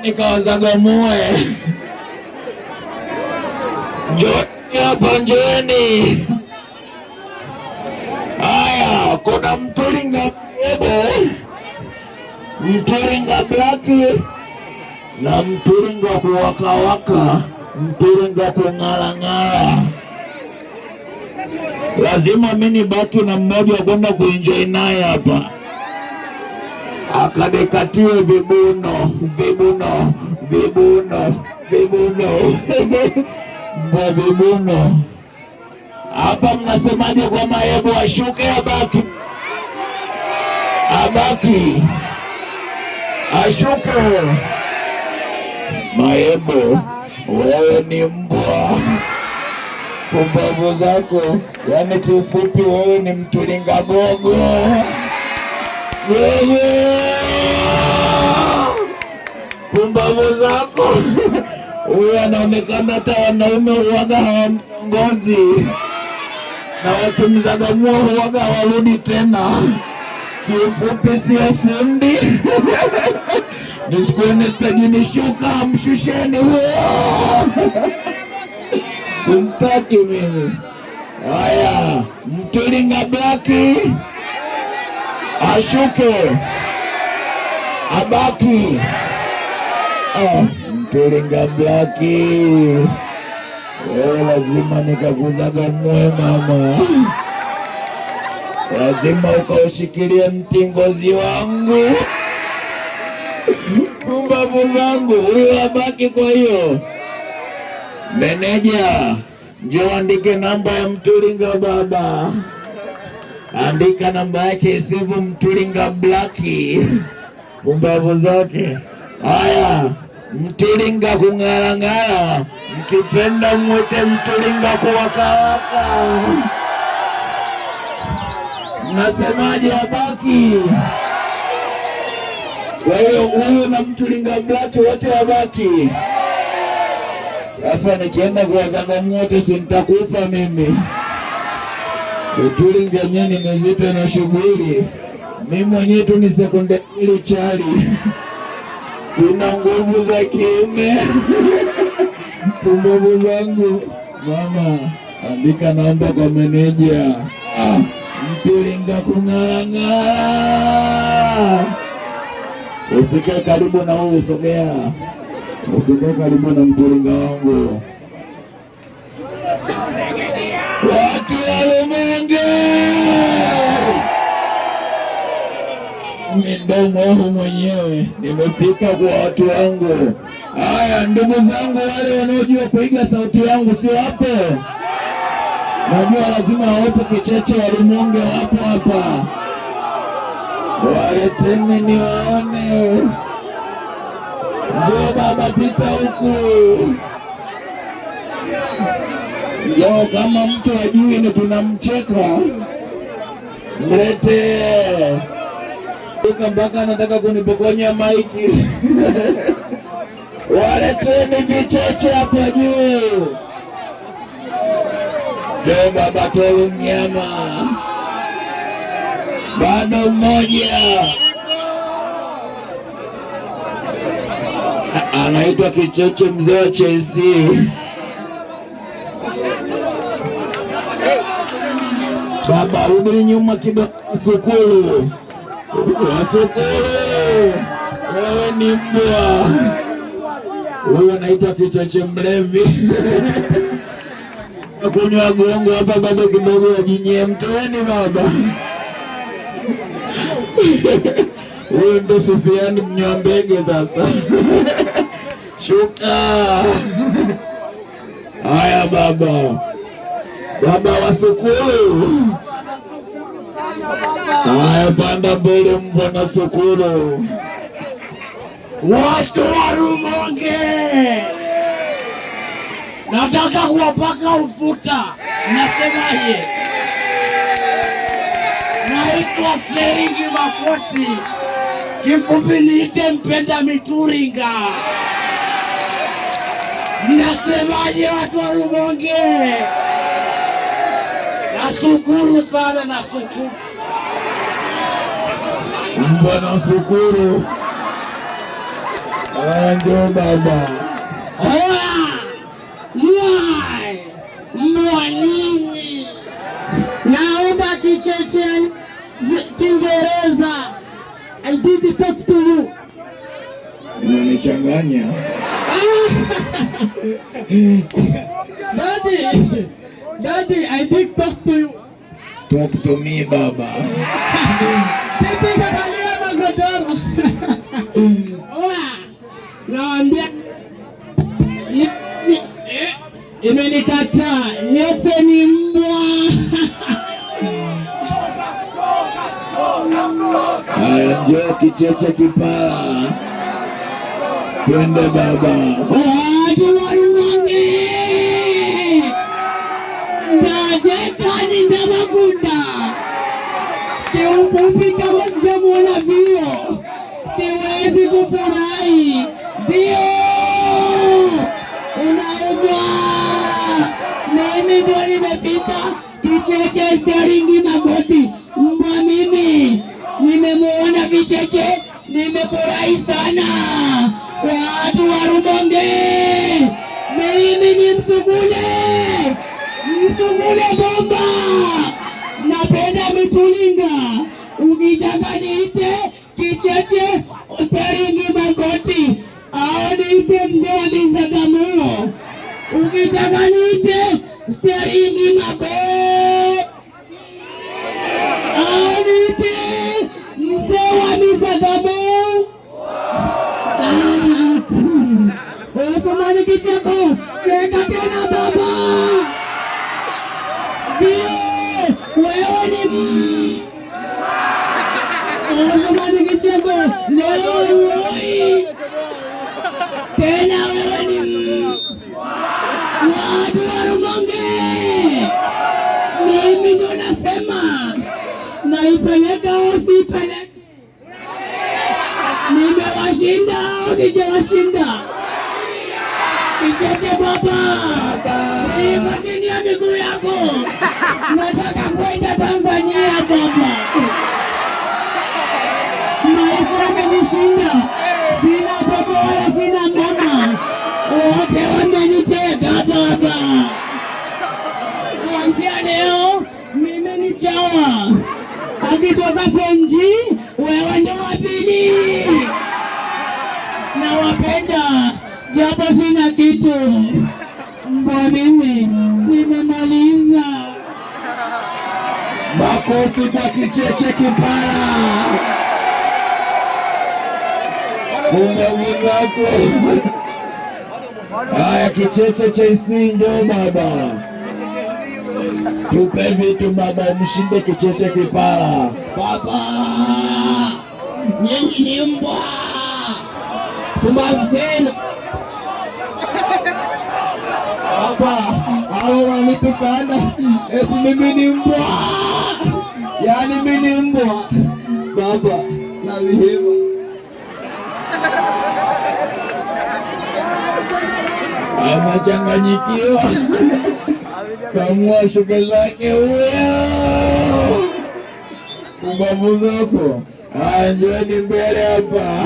nikawazagamue. Njoni hapa, njoni. Haya, kuna mtulinga mweusi, mtulinga blaki na mtulinga kuwakawaka, mtulinga kung'arang'ara. Lazima mimi baki na mmoja kwenda kuenjoy naye hapa, akadekatie vibuno vibuno vibuno vibuno vibuno. Hapa mnasemaje kwa maebu ashuke abaki? Abaki ashuke. Maebu, wewe ni mbwa, pumbavu zako, yani kifupi wewe ni mtulinga gogo. Wewe pumbavu zako. Huyu anaonekana hata wanaume huwaga hawamtongozi na wakimzagamua huwaga hawarudi tena. Kifupi si fundi. Nisikuone stajini, shuka mshusheni huyo. Kumtaki mimi. Haya, mtulinga blaki ashuke abaki. Mtulinga blaki, wewe lazima nikakuzagamue mama. Lazima ukaushikilie mtingozi wangu, pumbavu zangu. Huyo abaki. Kwa hiyo meneja, njoo andike namba ya mtulinga baba. Andika namba yake isivu mtulinga blaki, pumbavu zake. Haya, mtulinga kung'arang'ara, mkipenda mwite mtulinga kuwakawaka. Nasemaje abaki? Kwa hiyo huyu na mtulinga blaki wote wabaki. Sasa nikienda kuwazagamua wote si nitakufa mimi. Utulinga nye nimezitwa na shughuli. Mimi mwenyewe tu ni sekunde mbili chali. Sina nguvu za kiume. Pumbavu zangu. Mama, andika namba kwa meneja. Mtulinga kung'arang'ara. Usikae karibu na huyu, sogea. Usikae karibu na mtulinga wangu. Watu wa rumonge, mdomo wangu mwenyewe nimefika kwa watu wangu. Haya, ndugu zangu wale wanaojua kuiga sauti yangu, si wapo? Najua lazima wawepo kicheche wa rumonge, wapo hapa. Waleteni niwaone. Ndio baba, pita huku. Yo, kama mtu ajui ni tunamcheka, mlete. Mpaka anataka kunipokonya maiki. Waleteni vicheche hapa juu. Ndio baba, tolu mnyama. Bado mmoja anaitwa Kicheche, mzee wa Chelsea. Baba, rudi nyuma kidogo. Sukulu, wewe ni mbwa. Huyu anaitwa Kicheche mlevi. Kunywa gongo hapa bado kidogo wajinyie, mtoeni baba. Huyu ndo Sufiani mnyambege sasa. Shuka. Haya baba. Baba wa Sukulu. Haya, panda mbele mbwa na Sukulu. Watu wa rumonge, nataka kuwapaka ufuta. Nasemaje? Naitwa Seringi Makoti, kifupi niite mpenda mitulinga. Nasemaje watu wa rumonge? Nashukuru sana, nashukuru. Mbona Sukulu? Ndio baba. Mwanyinyi, naomba Kicheche Kiingereza. I did talk to you. Unanichanganya. Daddy, I did talk to you. Talk to me, baba. Naambia imenikataa, nyote ni mbwa. Haya, njoo Kicheche Kipara, twende baba. Watu wa rumonge ndajekani ndabakunda kiufupi, kama sijamuona vio siwezi kufurahi. Vio unaumwa, mimi ndio nimefika Kicheche staringi magoti. Mbwa mimi nimemuona Kicheche, nimefurahi sana. Watu wa rumonge, mimi ni msugule bomba, napenda MTULINGA. Ukitaka niite Kicheche staringi magoti au niite mzee wa Bizagamuo, ukitaka niite staringi magoti au niite mzee wa Bizagamuo. Usumani kicheko, cheka tena baba. Wewe ni usumani kicheko, leo tena wewe ni watu wa rumonge. Mimi ndo nasema naipeleka au sipeleki, nimewashinda au sijawashinda? Kicheche baba, nimeshindia miguu yako, nataka kwenda Tanzania baba. Maisha yamenishinda, sina baba wala sina mama, wote wameniteka baba. Kuanzia leo mimi ni chawa, akitoka penzi wewe ndio wa pili. Nawapenda japo sina kitu, mbwa mimi nimemaliza. Makofi kwa Kicheche Kipara. Mungu wako. Haya, Kicheche cha isi, njoo baba, tupe vitu baba, mshinde Kicheche Kipara. Baba, nyinyi ni mbwa, pumbavu zenu. Baba, hao wanitukana eti mimi ni mbwa, yaani mimi ni mbwa. Baba, na vihema amechanganyikiwa, kamua shuka zake huyo. Pumbavu zako. Haya, njooni mbele hapa.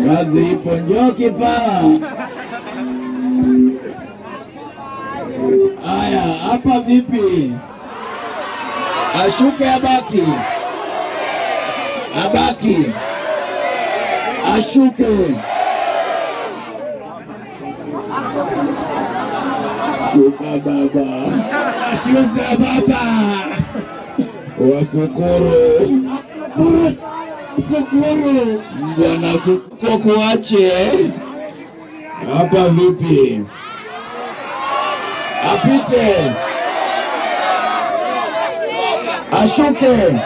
Kazi ipo, njoo Kipara. Haya, hapa vipi? Ashuke abaki? Abaki? Ashuke? Shuka baba. Shuka baba. Wasukuru. Sukuru. Bwana Sukuru kuache. Hapa vipi? Apite. Ashuke.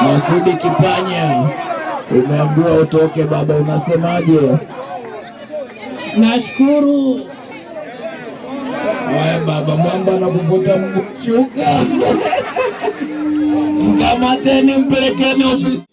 Masudi Kipanya, umeambiwa utoke baba, unasemaje? Nashukuru. Haya baba, mwamba anakuvuta mchuka. Mkamateni, mpelekeni ofisi.